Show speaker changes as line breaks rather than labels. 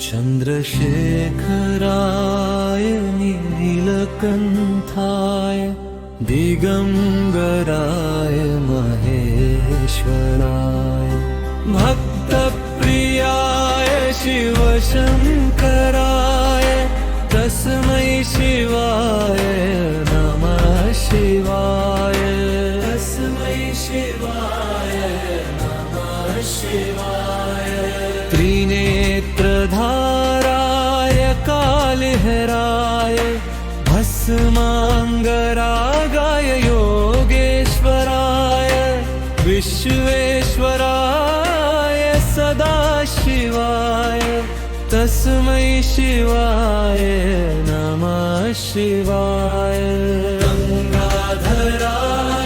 चन्द्रशेखराय नीलकण्ठाय दिगम्बराय महेश्वराय भक्तप्रियाय शिवशङ्कराय तस्मै शिवाय नमः शिवाय तस्मै शिवाय नमः शिवाय त्रिनेत्रधाराय कालहराय भस्माङ्गरागाय योगेश्वराय विश्वेश्वराय सदाशिवाय तस्मै शिवाय नमः शिवाय गंगाधराय